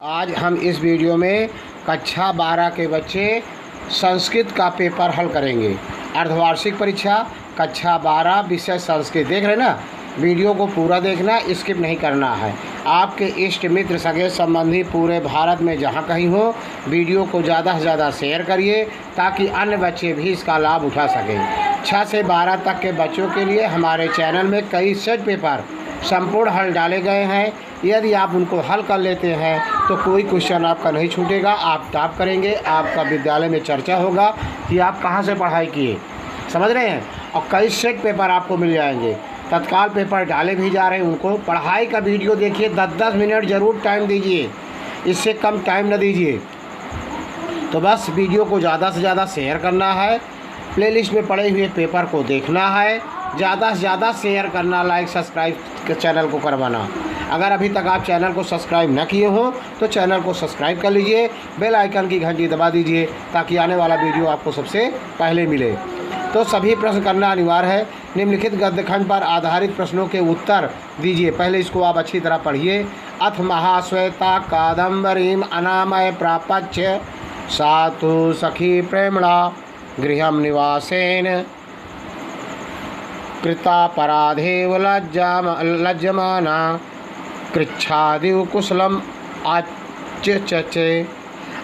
आज हम इस वीडियो में कक्षा 12 के बच्चे संस्कृत का पेपर हल करेंगे। अर्धवार्षिक परीक्षा कक्षा 12 विषय संस्कृत। देख रहे ना, वीडियो को पूरा देखना, स्किप नहीं करना है। आपके इष्ट मित्र सगे संबंधी पूरे भारत में जहाँ कहीं हो, वीडियो को ज़्यादा से ज़्यादा शेयर करिए ताकि अन्य बच्चे भी इसका लाभ उठा सकें। 6 से 12 तक के बच्चों के लिए हमारे चैनल में कई सेट पेपर संपूर्ण हल डाले गए हैं। यदि आप उनको हल कर लेते हैं तो कोई क्वेश्चन आपका नहीं छूटेगा, आप टॉप करेंगे। आपका विद्यालय में चर्चा होगा कि आप कहाँ से पढ़ाई किए, समझ रहे हैं। और कई सेट पेपर आपको मिल जाएंगे। तत्काल पेपर डाले भी जा रहे हैं। उनको पढ़ाई का वीडियो देखिए, 10-10 मिनट ज़रूर टाइम दीजिए, इससे कम टाइम न दीजिए। तो बस वीडियो को ज़्यादा से ज़्यादा शेयर करना है, प्लेलिस्ट में पड़े हुए पेपर को देखना है, ज़्यादा से ज़्यादा शेयर करना, लाइक सब्सक्राइब चैनल को करवाना। अगर अभी तक आप चैनल को सब्सक्राइब न किए हो तो चैनल को सब्सक्राइब कर लीजिए, बेल आइकन की घंटी दबा दीजिए ताकि आने वाला वीडियो आपको सबसे पहले मिले। तो सभी प्रश्न करना अनिवार्य है। निम्नलिखित गद्यखंड पर आधारित प्रश्नों के उत्तर दीजिए। पहले इसको आप अच्छी तरह पढ़िए। अथ महाश्वेता कादम्बरीम अनामय प्रापच्य सातु सखी प्रेमणा गृहम निवासेन कृतापराधेव लज्जमाना कृच्छादिव कुशलम आच्यचे।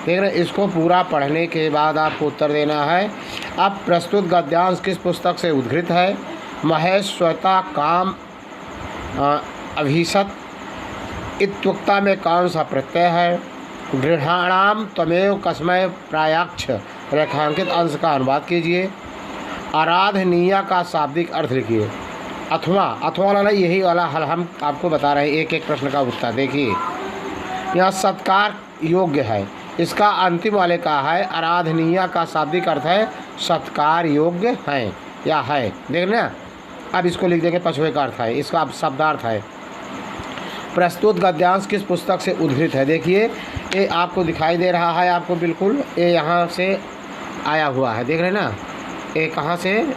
देख रहे, इसको पूरा पढ़ने के बाद आपको उत्तर देना है। अब प्रस्तुत गद्यांश किस पुस्तक से उद्धृत है? महेश्वता काम अभिशत इत्युक्ता में कौन सा प्रत्यय है? गृहाणाम त्वमेव कस्मय प्रायाक्ष रेखांकित अंश का अनुवाद कीजिए। आराधनीय का शाब्दिक अर्थ लिखिए। अथवा वाला यही वाला हल हम आपको बता रहे हैं। एक एक प्रश्न का उत्तर देखिए। यह सत्कार योग्य है, इसका अंतिम वाले का है आराधनीय का शाब्दिक अर्थ है सत्कार योग्य है या है। देखना, अब इसको लिख देंगे पछुए का अर्थ है, इसका शब्दार्थ है। प्रस्तुत गद्यांश किस पुस्तक से उद्धृत है? देखिए, ये आपको दिखाई दे रहा है, आपको बिल्कुल ये यहाँ से आया हुआ है। देख रहे ना, ये कहाँ से?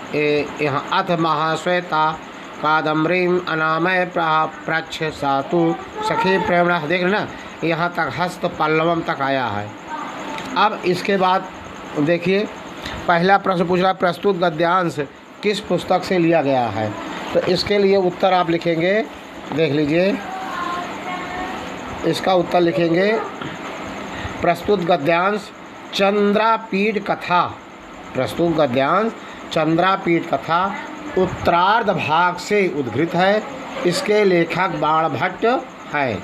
यहाँ अथ महाश्वेता कादम्बरीम अनामय प्रच्छ सातु सखी प्रेमणा। देख रहे ना, यहाँ तक हस्त पल्लवम तक आया है। अब इसके बाद देखिए, पहला प्रश्न पूछ रहा है प्रस्तुत गद्यांश किस पुस्तक से लिया गया है। तो इसके लिए उत्तर आप लिखेंगे, देख लीजिए, इसका उत्तर लिखेंगे प्रस्तुत गद्यांश चंद्रापीठ कथा। प्रस्तुत गद्यांश चंद्रापीठ कथा उत्तरार्ध भाग से उद्धृत है। इसके लेखक बाणभट्ट है।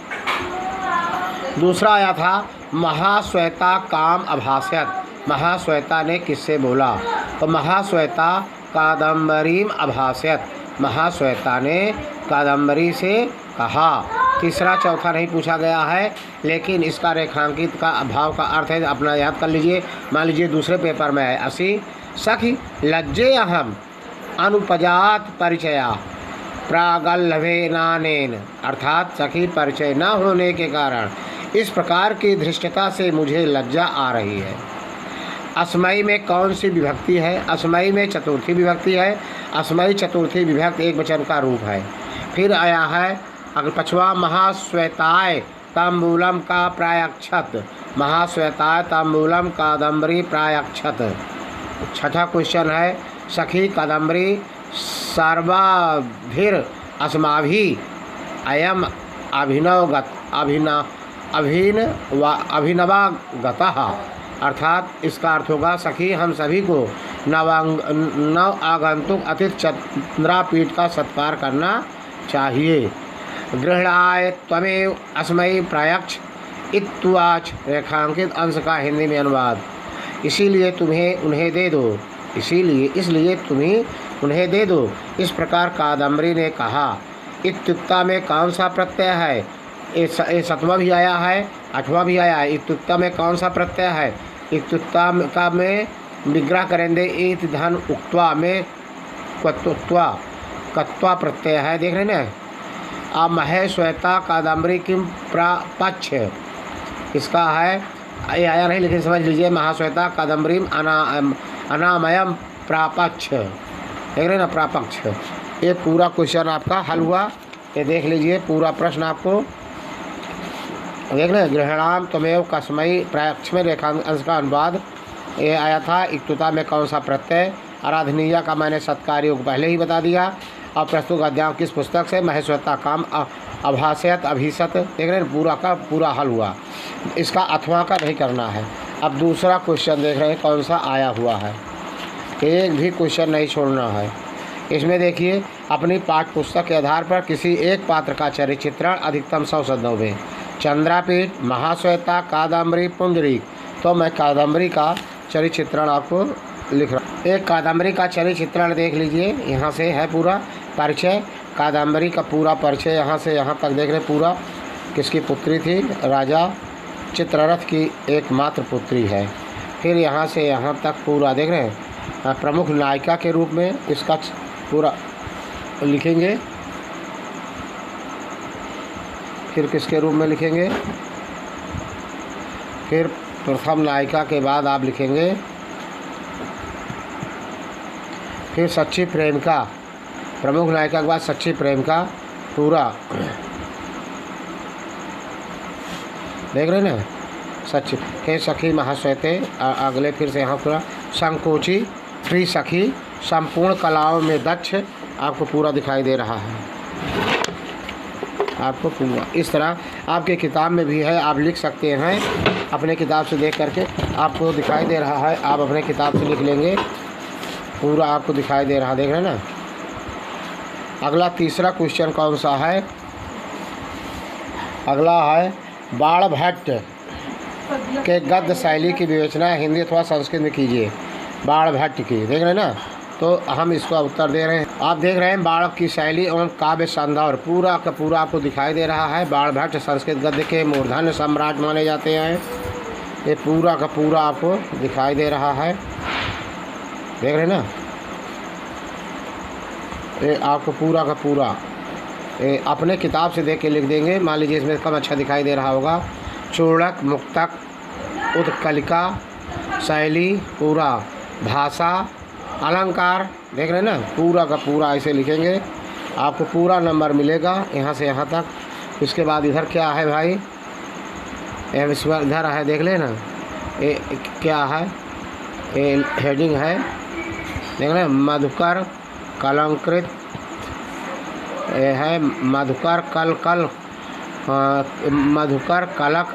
दूसरा आया था महाश्वेता काम अभाष्यत। महाश्वेता ने किससे बोला? तो महाश्वेता कादम्बरीम अभाष्यत। महाश्वेता ने कादम्बरी से कहा। तीसरा चौथा नहीं पूछा गया है, लेकिन इसका रेखांकित का अभाव का अर्थ है, अपना याद कर लीजिए। मान लीजिए दूसरे पेपर में है असी सखी लज्जे अहम अनुपजात परिचया प्रागल्भेनानेन, अर्थात सखी परिचय न होने के कारण इस प्रकार की धृष्टता से मुझे लज्जा आ रही है। अस्मयी में कौन सी विभक्ति है? अस्मयी में चतुर्थी विभक्ति है। अस्मयी चतुर्थी विभक्ति एक वचन का रूप है। फिर आया है अगर पछवा महाश्वेताय तांबूलम का प्रायक्षत। महाश्वेताय तांबूलम कादम्बरी प्रायक्षत। छठा क्वेश्चन है सखी कादम्बरी सर्वाभिर अस्माभि अयम अभिनवागतः, अर्थात इसका अर्थ होगा सखी हम सभी को नव आगंतुक अतिथि चंद्रापीठ का सत्कार करना चाहिए। गृहणाय त्वमेव अस्मयी प्रायक्ष इत्वाच रेखांकित अंश का हिंदी में अनुवाद। इसीलिए तुम्हें उन्हें दे दो, इसलिए तुम्हें उन्हें दे दो, इस प्रकार कादम्बरी ने कहा। इत्युक्ता में कौन सा प्रत्यय है? ये सतवां भी आया है, आठवां भी आया है। इत्युक्ता में कौन सा प्रत्यय है? इत्युक्ता का में विग्रह करेंगे इत धन उक्त्वा में कत्वा प्रत्यय है। देख रहे ना। अब महेश्वेता कादम्बरी किम प्रापच्छ, इसका है ये आया नहीं, लेकिन समझ लीजिए महाश्वेता कादम्बरीम अनामयम प्रापच्छ। देख रहे ना, प्रापक्ष। ये पूरा क्वेश्चन आपका हल हुआ। ये देख लीजिए पूरा प्रश्न आपको देख रहे हैं, गृहणाम त्वमेव कस्मै प्राक्ष में रेखांश का अनुवाद ये आया था। इक्तुता में कौन सा प्रत्यय? आराधनीय का मैंने सत्कार्यों को पहले ही बता दिया। अब प्रस्तुत अध्याय किस पुस्तक से? महेश्वरता काम अभाषयत अभिसत। देख रहे हैं, पूरा का पूरा हल हुआ। इसका अथवा का नहीं करना है। अब दूसरा क्वेश्चन देख रहे हैं कौन सा आया हुआ है, एक भी क्वेश्चन नहीं छोड़ना है। इसमें देखिए, अपनी पाठ्य पुस्तक के आधार पर किसी एक पात्र का चरित्र चित्रण अधिकतम 100 शब्दों में। चंद्रापीठ, महाश्वेता, कादम्बरी, पुंडरीक। तो मैं कादम्बरी का चरित्र चित्रण आपको लिख रहा हूँ। एक कादम्बरी का चरित्र चित्रण देख लीजिए, यहाँ से है पूरा परिचय। कादम्बरी का पूरा परिचय यहाँ से यहाँ तक देख रहे, पूरा किसकी पुत्री थी? राजा चित्ररथ की एकमात्र पुत्री है। फिर यहाँ से यहाँ तक पूरा देख रहे हैं, प्रमुख नायिका के रूप में इसका पूरा लिखेंगे। फिर किसके रूप में लिखेंगे? फिर प्रथम नायिका के बाद आप लिखेंगे फिर सच्ची प्रेमिका, प्रमुख नायिका के बाद सच्ची प्रेमिका पूरा देख रहे हैं ना, सच्ची। फिर सखी महाश्वेते अगले, फिर से यहाँ पूरा संकोची, प्रिय सखी, संपूर्ण कलाओं में दक्ष, आपको पूरा दिखाई दे रहा है। आपको पूरा इस तरह आपके किताब में भी है, आप लिख सकते हैं अपने किताब से देख करके। आपको दिखाई दे रहा है, आप अपने किताब से लिख लेंगे, पूरा आपको दिखाई दे रहा, देख रहे हैं ना। अगला तीसरा क्वेश्चन कौन सा है? अगला है बाण भट्ट के गद्य शैली की विवेचना हिंदी अथवा संस्कृत में कीजिए। बाण भट्ट की, देख रहे हैं ना, तो हम इसका उत्तर दे रहे हैं। आप देख रहे हैं बाण की शैली एवं काव्य संदर्भ पूरा का पूरा आपको दिखाई दे रहा है। बाण भट्ट संस्कृत गद्य के मूर्धन्य सम्राट माने जाते हैं। ये पूरा का पूरा आपको दिखाई दे रहा है, देख रहे हैं ना। ये आपको पूरा का पूरा अपने किताब से देख के लिख देंगे। मान लीजिए इसमें कम अच्छा दिखाई दे रहा होगा। चूड़क, मुक्तक, उत्कलिका, शैली, पूरा भाषा, अलंकार, देख रहे हैं ना, पूरा का पूरा ऐसे लिखेंगे, आपको पूरा नंबर मिलेगा यहाँ से यहाँ तक। इसके बाद इधर क्या है भाई? इधर है, देख लेना, ये क्या है? ये हेडिंग है, देख रहे हैं, मधुकर कलंकृत है, मधुकर मधुकर कलक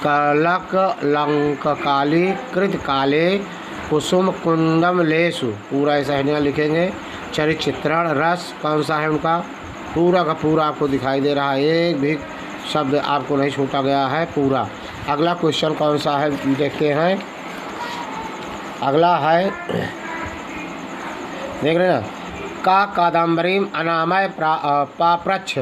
कलक लंककाली कृत काले कुसुम कुंदम लेसु, पूरा ऐसा हेडिंग लिखेंगे। चरित्र चित्रण रस कौन सा है उनका? पूरा का पूरा आपको दिखाई दे रहा है, एक भी शब्द आपको नहीं छूटा गया है पूरा। अगला क्वेश्चन कौन सा है देखते हैं। अगला है, देख रहे हैं ना, का कादम्बरीम अनामय पाप्रच्छ।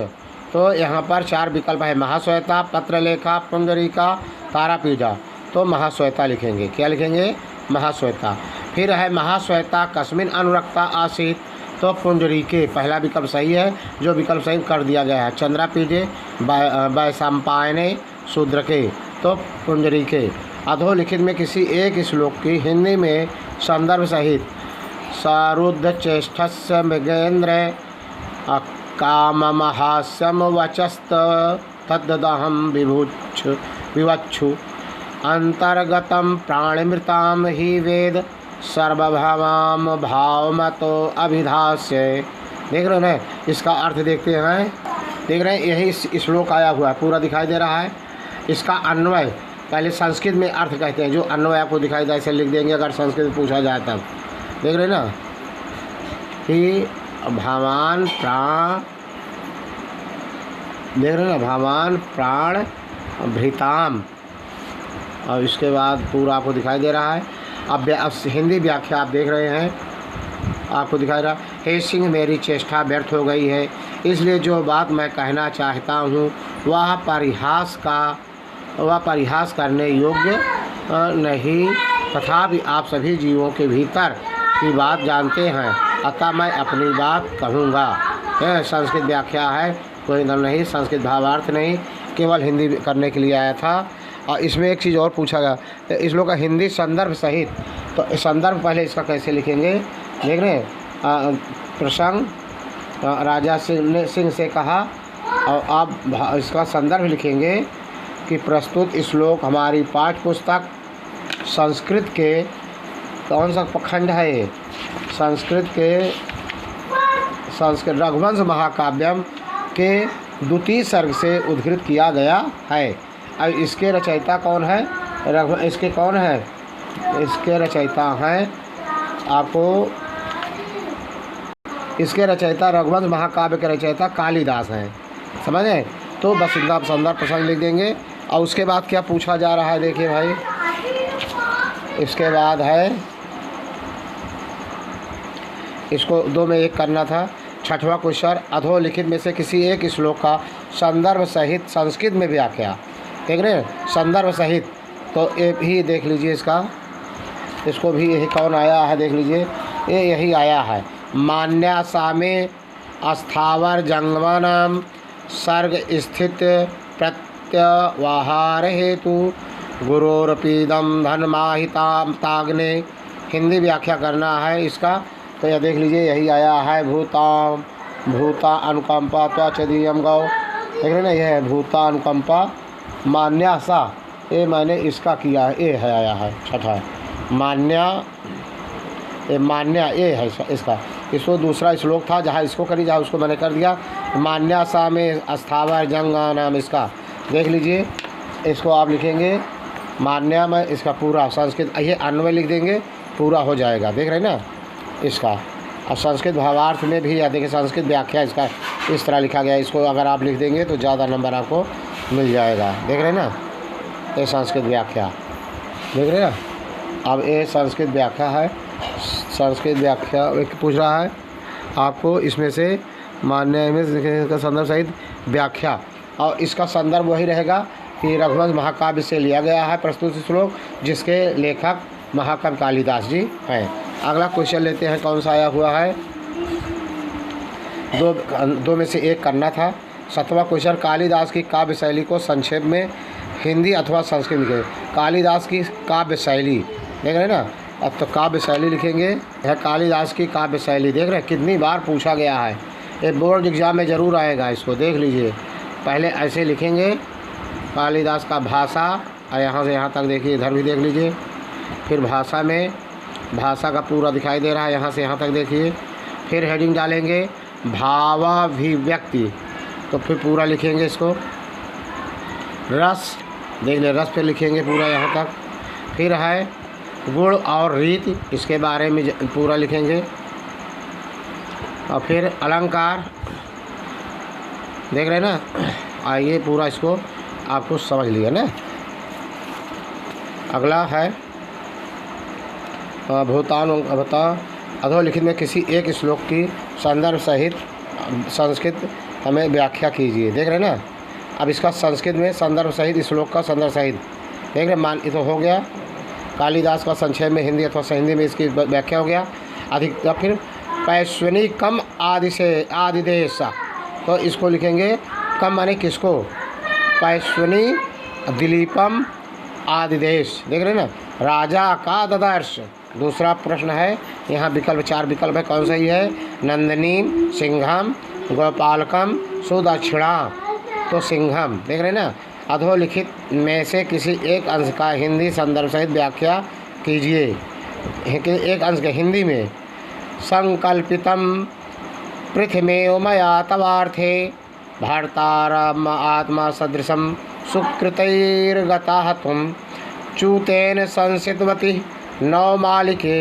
तो यहाँ पर 4 विकल्प है, महाश्वेता, पत्रलेखा, पुंडरीका, तारापीठा। तो महाश्वेता लिखेंगे, क्या लिखेंगे? महाश्वेता। फिर है महाश्वेता कस्मिन अनुरक्ता आसीत। तो पुंडरीके पहला विकल्प सही है, जो विकल्प सही कर दिया गया है। चंद्रापीठे वैशंपायने शूद्रके। तो पुंडरीके। अधोलिखित में किसी एक श्लोक की हिंदी में संदर्भ सहित सारुद्ध चेष्टस्य मृगेन्द्र काममहास्यम वचस्त तद्दहम विवक्षु अंतर्गतम प्राणिमृताम ही वेद सर्वभवाम भावमतो अभिधास्य। देख रहे हैं, इसका अर्थ देखते हैं। देख रहे हैं, यही श्लोक आया हुआ है, पूरा दिखाई दे रहा है। इसका अन्वय पहले संस्कृत में अर्थ कहते हैं, जो अन्वय आपको दिखाई दे ऐसे लिख देंगे अगर संस्कृत में पूछा जाए तब। देख रहे हैं ना, कि भावान प्राण, देख रहे हैं ना, भावान प्राण भृताम, और इसके बाद पूरा आपको दिखाई दे रहा है। अब हिंदी व्याख्या आप देख रहे हैं, आपको दिखाई रहा। हे सिंह, मेरी चेष्टा व्यर्थ हो गई है, इसलिए जो बात मैं कहना चाहता हूँ वह परिहास करने योग्य नहीं, तथापि आप सभी जीवों के भीतर की बात जानते हैं, अतः मैं अपनी बात कहूँगा। यह संस्कृत व्याख्या है, कोई दम नहीं, संस्कृत भावार्थ नहीं, केवल हिंदी करने के लिए आया था। और इसमें एक चीज़ और पूछा गया, इस लोग का हिंदी संदर्भ सहित। तो संदर्भ पहले इसका कैसे लिखेंगे? देख रहे हैं, प्रसंग राजा सिंह से कहा, और आप इसका संदर्भ लिखेंगे कि प्रस्तुत श्लोक हमारी पाठ्य पुस्तक संस्कृत के कौन सा खंड है ये, संस्कृत रघुवंश महाकाव्यम के द्वितीय सर्ग से उद्धृत किया गया है। अब इसके रचयिता कौन है? इसके रचयिता हैं आपको, इसके रचयिता रघुवंश महाकाव्य के रचयिता कालिदास हैं, समझे? तो बस इनका संदर्भ प्रसंग लिख देंगे। और उसके बाद क्या पूछा जा रहा है देखिए भाई, इसके बाद है, इसको 2 में 1 करना था। 6वां क्वेश्चन, अधोलिखित में से किसी एक श्लोक का संदर्भ सहित संस्कृत में व्याख्या। देख रहे हैं, संदर्भ सहित, तो ये भी देख लीजिए इसको भी यही कौन आया है देख लीजिए, ये यही आया है। मान्या सामे अस्थावर जंगमानाम सर्ग स्थित प्रत्यवहार हेतु गुरोरपीदम धनमाहिता ताग्ने। हिंदी व्याख्या करना है इसका, तो यह देख लीजिए यही आया है। भूता अनुकंपा त्वचदीयम गौ, देख रहे ना, यह है भूता अनुकंपा मान्या सा, ये मैंने इसका किया है, ये है आया है 6ठा मान्या, ये मान्या ये है इसका। इसको दूसरा श्लोक था जहाँ इसको करी जहाँ उसको मैंने कर दिया। मान्या सा में अस्थावर जंगा नाम इसका, देख लीजिए इसको आप लिखेंगे मान्या में, इसका पूरा संस्कृत ये अन्वय लिख देंगे, पूरा हो जाएगा। देख रहे हैं ना इसका। अब संस्कृत भावार्थ में भी या देखिए संस्कृत व्याख्या इसका इस तरह लिखा गया है, इसको अगर आप लिख देंगे तो ज़्यादा नंबर आपको मिल जाएगा। देख रहे हैं ना, ये संस्कृत व्याख्या, देख रहे हैं ना। अब ये संस्कृत व्याख्या है, संस्कृत व्याख्या पूछ रहा है आपको, इसमें से मान्य में का संदर्भ सहित व्याख्या, और इसका संदर्भ वही रहेगा कि रघुवंश महाकाव्य से लिया गया है प्रस्तुत श्लोक, जिसके लेखक महाकवि कालिदास जी हैं। अगला क्वेश्चन लेते हैं, कौन सा आया हुआ है, 2 में से 1 करना था। 7वां क्वेश्चन, कालिदास की काव्य शैली को संक्षेप में हिंदी अथवा संस्कृत लिखें। कालिदास की काव्य शैली, देख रहे हैं ना, अब तो काव्य शैली लिखेंगे, यह कालिदास की काव्य शैली। देख रहे हैं कितनी बार पूछा गया है, ये बोर्ड एग्जाम में ज़रूर आएगा, इसको देख लीजिए। पहले ऐसे लिखेंगे कालिदास का भाषा, और यहाँ से यहाँ तक देखिए, इधर भी देख लीजिए। फिर भाषा में, भाषा का पूरा दिखाई दे रहा है, यहाँ से यहाँ तक देखिए। फिर हेडिंग डालेंगे भावाभिव्यक्ति, तो फिर पूरा लिखेंगे इसको। रस, देख ले रस पे लिखेंगे पूरा यहाँ तक। फिर है गुण और रीति, इसके बारे में पूरा लिखेंगे। और फिर अलंकार, देख रहे हैं ना, आइए पूरा इसको आपको समझ लिया ना। अगला है भूतान अधोलिखित में किसी एक श्लोक की संदर्भ सहित संस्कृत हमें व्याख्या कीजिए। देख रहे हैं ना, अब इसका संस्कृत में संदर्भ सहित, श्लोक का संदर्भ सहित, देख रहे मान, ये तो हो गया कालिदास का संक्षेप में हिंदी अथवा हिंदी में इसकी व्याख्या हो गया। अधिक फिर पैश्वनी कम आदि से आदिदेश, तो इसको लिखेंगे कम माने किसको, पैश्वनी दिलीपम आदिदेश। देख रहे हैं ना, राजा का ददर्श। दूसरा प्रश्न है, यहाँ विकल्प 4 विकल्प है, कौन सा ही है, नंदनी सिंघम गोपालकम सुदक्षिणा, तो सिंघम। देख रहे हैं ना, अधोलिखित में से किसी एक अंश का हिंदी संदर्भ सहित व्याख्या कीजिए। एक अंश के हिंदी में, संकल्पितम पृथ्वीमेव मया तवार्थे भारतारम आत्मा सदृशम सुकृतैर्गता तुम चूतेन संसितवती नवमालिके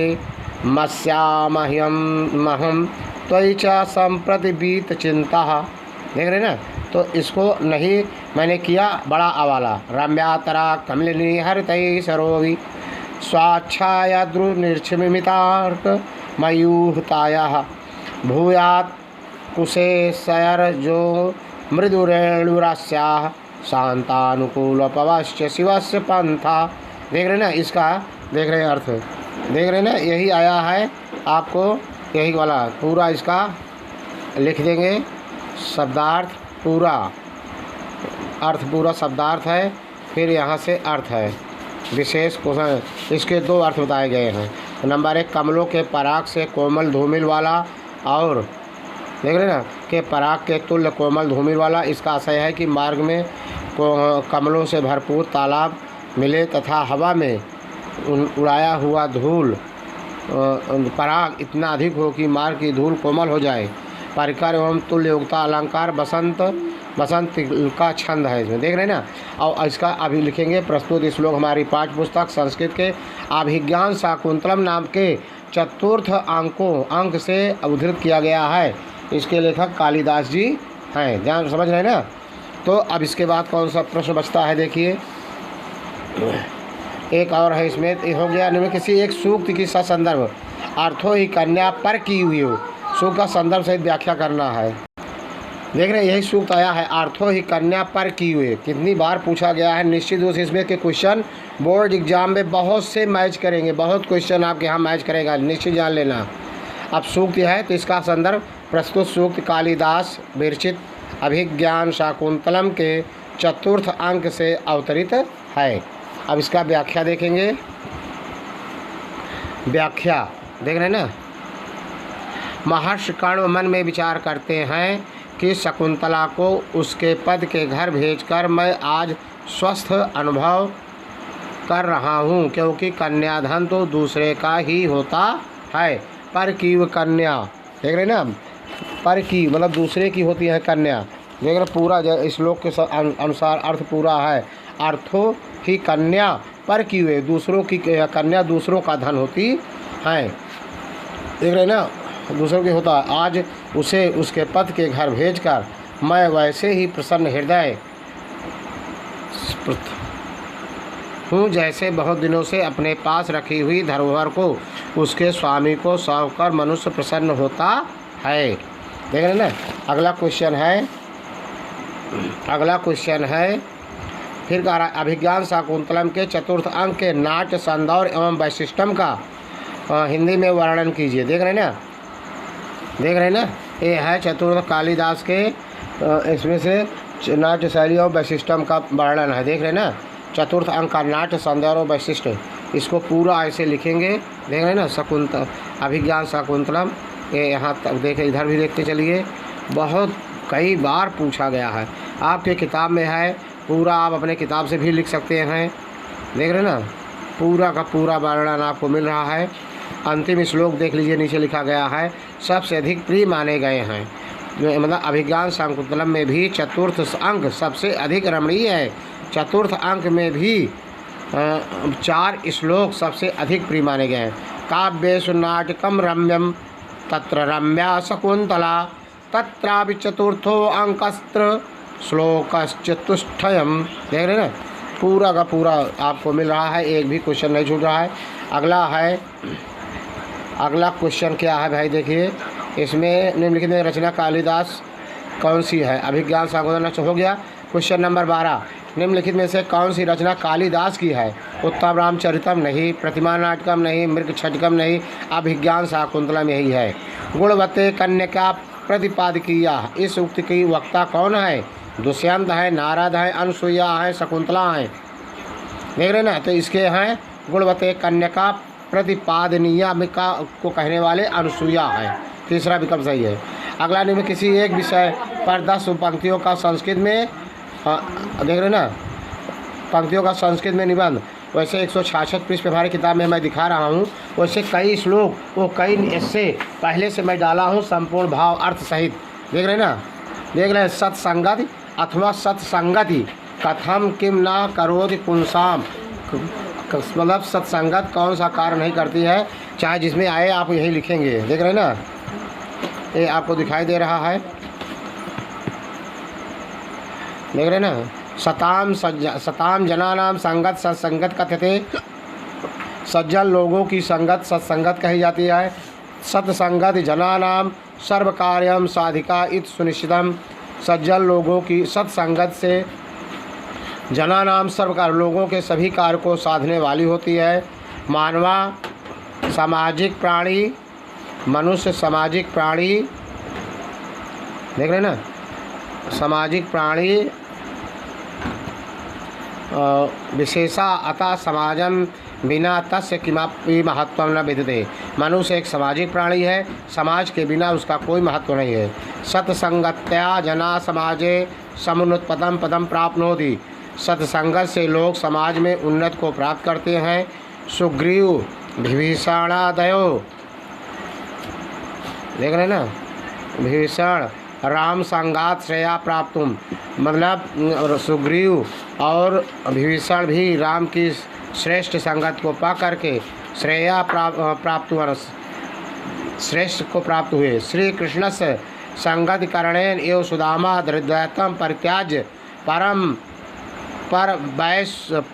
मस्यामह्यम महम त्वयि च संप्रति बीत चिंता। देख रहे ना, तो इसको नहीं मैंने किया बड़ा आवाला, रम्यातरा कमलिनी हरितै सरोवि स्वाच्छाया द्रुनिर्छमितार्क मयूहताया भूयात् कुशे सयरजो मृदुरेणुरास्याः शांतानुकूलपवश्च शिवस्य पंथा। देख रहे ना, इसका देख रहे हैं अर्थ, देख रहे हैं ना, यही आया है आपको, यही वाला पूरा इसका लिख देंगे। शब्दार्थ पूरा, अर्थ पूरा शब्दार्थ है, फिर यहाँ से अर्थ है विशेष क्वेश्चन। इसके 2 अर्थ बताए गए हैं। नंबर 1, कमलों के पराग से कोमल धूमिल वाला, और देख रहे ना, के पराग के तुल्य कोमल धूमिल वाला। इसका आशय है कि मार्ग में कमलों से भरपूर तालाब मिले तथा हवा में उड़ाया हुआ धूल पराग इतना अधिक हो कि मार्ग की धूल कोमल हो जाए। परिकर एवं तुल्य योग्यता अलंकार बसंत का छंद है इसमें, देख रहे हैं ना। और इसका अभी लिखेंगे प्रस्तुत श्लोक हमारी पाठ्य पुस्तक संस्कृत के अभिज्ञान शाकुंतलम नाम के चतुर्थ अंक से उद्धृत किया गया है। इसके लेखक कालिदास जी हैं, ध्यान समझ रहे हैं ना। तो अब इसके बाद कौन सा प्रश्न बचता है, देखिए एक और है इसमें, हो गया निम्न किसी एक सूक्त की संदर्भ अर्थों ही कन्या पर की हुई हो, सूक्त का संदर्भ सहित व्याख्या करना है। देख रहे हैं यही सूक्त आया है, अर्थों ही कन्या पर की हुई, कितनी बार पूछा गया है। निश्चित रूप से इसमें के क्वेश्चन बोर्ड एग्जाम में बहुत से मैच करेंगे, बहुत क्वेश्चन आपके यहाँ मैच करेगा, निश्चित जान लेना। अब सूक्त है तो इसका संदर्भ प्रस्तुत सूक्त कालिदास विरचित अभिज्ञान शाकुंतलम के चतुर्थ अंक से अवतरित है। अब इसका व्याख्या देखेंगे। व्याख्या देख रहे हैं ना। महर्षि कर्ण मन में विचार करते हैं कि शकुंतला को उसके पद के घर भेजकर मैं आज स्वस्थ अनुभव कर रहा हूँ, क्योंकि कन्याधन तो दूसरे का ही होता है। पर की वो कन्या, देख रहे ना, पर की मतलब दूसरे की होती है कन्या। देख रहे पूरा श्लोक के अनुसार अर्थ पूरा है। अर्थों ही कन्या पर की हुए, दूसरों की कन्या दूसरों का धन होती है, देख रहे ना, दूसरों की होता है। आज उसे उसके पति के घर भेजकर मैं वैसे ही प्रसन्न हृदय हूँ जैसे बहुत दिनों से अपने पास रखी हुई धरोहर को उसके स्वामी को सौंप कर मनुष्य प्रसन्न होता है। देख रहे ना। अगला क्वेश्चन है फिर कह रहा है अभिज्ञान शाकुंतलम के चतुर्थ अंक के नाट्य संदौर एवं वैशिष्टम का हिंदी में वर्णन कीजिए। देख रहे ना, ये है चतुर्थ कालिदास के, इसमें से नाट्य शैली और वैशिष्टम का वर्णन है। देख रहे ना, चतुर्थ अंक का नाट्य संदौर और वैशिष्ट, इसको पूरा ऐसे लिखेंगे। देख रहे ना, अभिज्ञान शाकुंतलम, ये यहाँ तक देखें, इधर भी देखते चलिए, बहुत कई बार पूछा गया है। आपके किताब में है पूरा, आप अपने किताब से भी लिख सकते हैं। देख रहे ना, पूरा का पूरा वर्णन आपको मिल रहा है। अंतिम श्लोक देख लीजिए, नीचे लिखा गया है सबसे अधिक प्रिय माने गए हैं। मतलब अभिज्ञान शाकुंतलम में भी चतुर्थ अंक सबसे अधिक रमणीय है। चतुर्थ अंक में भी 4 श्लोक सबसे अधिक प्रिय माने गए हैं। काव्येषु नाटकम रम्यम तत्र रम्या शकुंतला तत्रापि चतुर्थो अंकस्त्र श्लोकश्चतुष्टयम्। देख रहे हैं ना, पूरा का पूरा आपको मिल रहा है, एक भी क्वेश्चन नहीं छूट रहा है। अगला क्वेश्चन क्या है भाई, देखिए इसमें निम्नलिखित में रचना कालिदास कौन सी है। अभिज्ञान शाकुंतलम हो गया। क्वेश्चन नंबर 12, निम्नलिखित में से कौन सी रचना कालिदास की है। उत्तम रामचरितम नहीं, प्रतिमा नाटकम नहीं, मृग छटकम नहीं, अभिज्ञान शाकुंतलम यही है। गुणवते कन्या प्रतिपादकीया, इस उक्त की वक्ता कौन है। दुष्यंत है, नारद है, अनुसुईया है, शकुंतला है। देख रहे ना, तो इसके हैं गुणवते कन्या प्रतिपादनीया को कहने वाले अनुसुईया है, तीसरा विकल्प सही है। अगला निम्न किसी एक विषय पर 10 पंक्तियों का संस्कृत में देख रहे ना, पंक्तियों का संस्कृत में निबंध। वैसे 166 पृष्ठ पे हमारी किताब में मैं दिखा रहा हूँ, वैसे कई श्लोक वो कई ऐसे पहले से मैं डाला हूँ संपूर्ण भाव अर्थ सहित। देख रहे ना, देख रहे हैं सत्संगति अथवा सत्संगति कथम किम ना करोति पुंसाम, मतलब सत्संगत कौन सा कार्य नहीं करती है, चाहे जिसमें आए आप यही लिखेंगे। देख रहे हैं ना, ये आपको दिखाई दे रहा है, देख रहे हैं ना। सताम जनानाम संगत सत्संगत कथ्यते, सज्जन लोगों की संगत सत्संगत कही जाती है। सत्संगत जनानाम सर्व कार्यम साधिका इत सुनिश्चितम, सज्जन लोगों की सत्संगत से जनानाम सर्व कार्य लोगों के सभी कार्य को साधने वाली होती है। मानवा सामाजिक प्राणी, मनुष्य सामाजिक प्राणी, देख रहे हैं ना, सामाजिक प्राणी विशेषा अतः समाजम बिना तस्य किमपि महत्व न विद्यते। मनुष्य एक सामाजिक प्राणी है, समाज के बिना उसका कोई महत्व नहीं है। सत्संगत्या जना समाजे समुन्नतपदम पदम प्राप्नोति। सत्संगत से लोग समाज में उन्नत को प्राप्त करते हैं। सुग्रीव विभीषणादयो, देख रहे ना, विभीषण राम संगात श्रेया प्राप्तुम, मतलब सुग्रीव और विभीषण भी राम की श्रेष्ठ संगत को पा करके श्रेया प्राप्त श्रेष्ठ को प्राप्त हुए। श्री कृष्ण से संगत करणेन एवं सुदामा द्वैतम परित्याज्य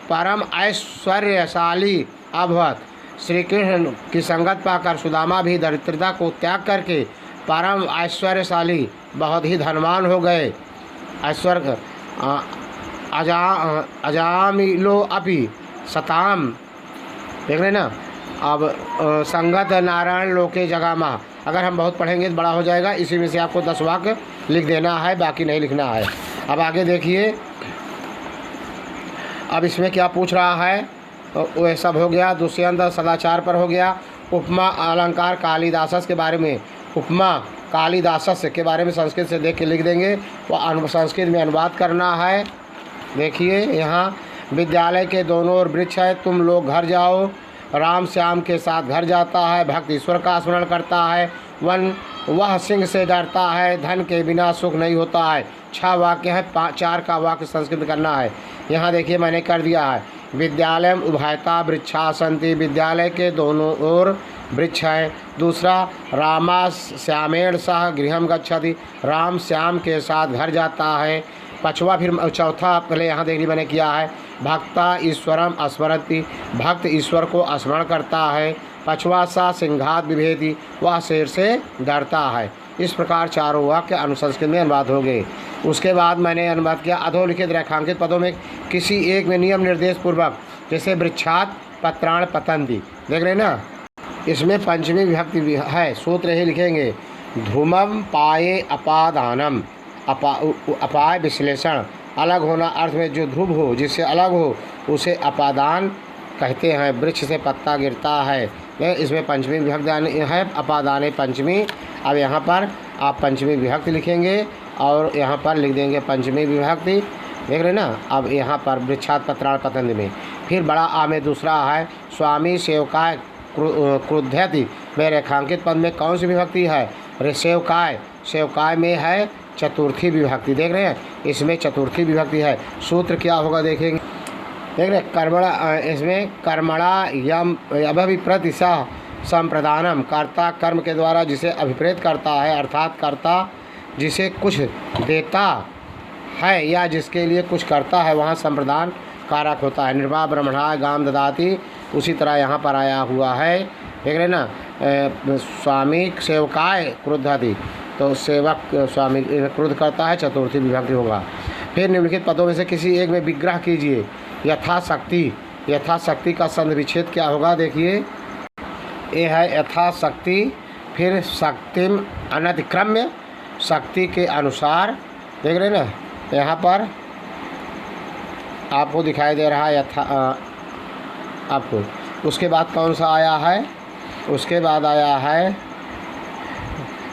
परम ऐश्वर्यशाली अभवत। श्री कृष्ण की संगत पाकर सुदामा भी दरिद्रता को त्याग करके परम ऐश्वर्यशाली, बहुत ही धनवान हो गए। ऐश्वर्य अजामिलो अपि सताम, देख रहे ना। अब संगत नारायण लोके जगामा, अगर हम बहुत पढ़ेंगे तो बड़ा हो जाएगा। इसी में से आपको 10 वाक्य लिख देना है, बाकी नहीं लिखना है। अब आगे देखिए, अब इसमें क्या पूछ रहा है, वह सब हो गया। दुष्यंत सदाचार पर हो गया। उपमा अलंकार कालिदासस के बारे में, उपमा कालिदासस के बारे में संस्कृत से देख के लिख देंगे, वह संस्कृत में अनुवाद करना है। देखिए यहाँ, विद्यालय के दोनों ओर वृक्ष है, तुम लोग घर जाओ। राम श्याम के साथ घर जाता है, भक्त ईश्वर का स्मरण करता है। वह सिंह से डरता है, धन के बिना सुख नहीं होता है। 6 वाक्य है, 4 का वाक्य संस्कृत करना है। यहाँ देखिए मैंने कर दिया है। विद्यालय उभयता वृक्षा सन्ति, विद्यालय के दोनों ओर वृक्ष है। दूसरा, रामा श्यामेण सह गृहम गच्छति, राम श्याम के साथ घर जाता है। पाँचवा, फिर चौथा पहले यहाँ देखिए मैंने किया है। भक्ता ईश्वरम स्मरति, भक्त ईश्वर को स्मरण करता है। पाँचवा, सा सिंघात विभेति, वह शेर से डरता है। इस प्रकार चारों वाक्य अनुसंस्कृत में अनुवाद हो गए। उसके बाद मैंने अनुवाद किया अधोलिखित रेखांकित पदों में किसी एक में नियम निर्देश पूर्वक, जैसे वृक्षात पत्राण पतंती, देख रहे ना। इसमें पंचमी विभक्ति है, सूत्र ही लिखेंगे। ध्रुमम पाये अपादानम, अपाय विश्लेषण, अलग होना अर्थ में जो ध्रुव हो, जिससे अलग हो उसे अपादान कहते हैं। वृक्ष से पत्ता गिरता है, इसमें पंचमी विभक्ति है, अपादाने पंचमी। अब यहाँ पर आप पंचमी विभक्ति लिखेंगे और यहाँ पर लिख देंगे पंचमी विभक्ति, देख रहे ना। अब यहाँ पर वृक्षात पत्राण पतंग में फिर बड़ा आ में दूसरा है, स्वामी सेवकाय क्रुध्यति में रेखांकित पद में कौन सी विभक्ति है? सेवकाय, सेवकाय में है चतुर्थी विभक्ति, देख रहे हैं इसमें चतुर्थी विभक्ति है। सूत्र क्या होगा देखेंगे, देख रहे कर्मणा, इसमें कर्मणा यम अभिप्रेत सह संप्रदानम, कर्ता कर्म के द्वारा जिसे अभिप्रेत करता है, अर्थात कर्ता जिसे कुछ देता है या जिसके लिए कुछ करता है वहाँ संप्रदान कारक होता है। निर्वाह ब्रह्मणा गाम ददाती, उसी तरह यहाँ पर आया हुआ है, देख रहे ना। स्वामी सेवकाय क्रुद्धति, तो सेवक स्वामी क्रोध करता है, चतुर्थी विभक्ति होगा। फिर निम्नलिखित पदों में से किसी एक में विग्रह कीजिए। यथाशक्ति, यथाशक्ति का संधि विच्छेद क्या होगा देखिए, ये है यथाशक्ति, फिर शक्तिम अनतिक्रम्य, शक्ति के अनुसार, देख रहे ना यहाँ पर आपको दिखाई दे रहा है यथा आपको। उसके बाद कौन सा आया है, उसके बाद आया है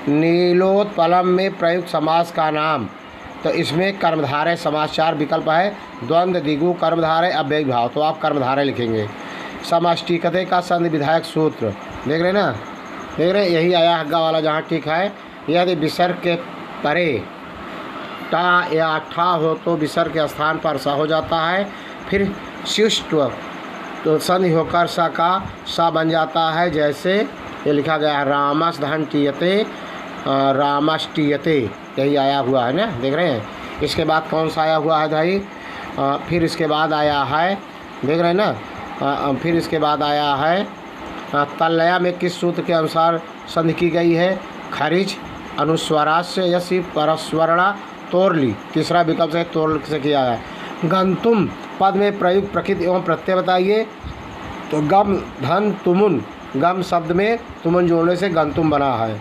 नीलोत्पलम में प्रयुक्त समास का नाम, तो इसमें कर्मधारय समास 4 विकल्प है, द्वंद्व दिगु कर्मधारय अव्ययी भाव, तो आप कर्मधारय लिखेंगे। समष्टिकते का संधि विधायक सूत्र, देख रहे ना, देख रहे यही आया हग्गा वाला जहाँ ठीक है। यदि विसर्ग के परे टा या ठा हो तो विसर्ग के स्थान पर सा हो जाता है, फिर शिष्टव तो संधि होकर सा का सा बन जाता है। जैसे ये लिखा गया है रामस धन टीयते, रामष्टीयते, यही आया हुआ है ना, देख रहे हैं। इसके बाद कौन सा आया हुआ है भाई, फिर इसके बाद आया है, देख रहे हैं ना, फिर इसके बाद आया है तल्लया में किस सूत्र के अनुसार संधि की गई है? खरिज अनुस्वरास्य यसी परस्वरणा तोरली, तीसरा विकल्प से तोर से किया है। गंतुम पद में प्रयुक्त प्रकृति एवं प्रत्यय बताइए, तो गम धन तुमुन, गम शब्द में तुमुन जोड़ने से गंतुम बना है।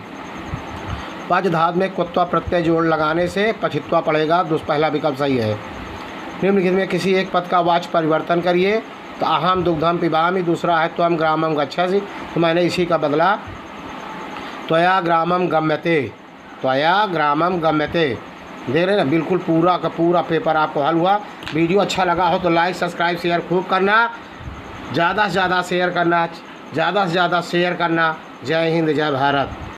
पच धात में कुत्वा प्रत्यय जोड़ लगाने से पछित्वा पड़ेगा, पहला विकल्प सही है। निम्नलिखित में किसी एक पद का वाच्य परिवर्तन करिए। तो अहम दुग्धम पिबामि, दूसरा है त्वम ग्रामम गच्छसि, तो मैंने इसी का बदला त्वया ग्रामम गम्यते, त्वया ग्रामम गम्यते। देख रहे ना, बिल्कुल पूरा का पूरा पेपर आपको हल हुआ। वीडियो अच्छा लगा हो तो लाइक सब्सक्राइब शेयर खूब करना, ज़्यादा से ज़्यादा शेयर करना, ज़्यादा से ज़्यादा शेयर करना। जय हिंद, जय भारत।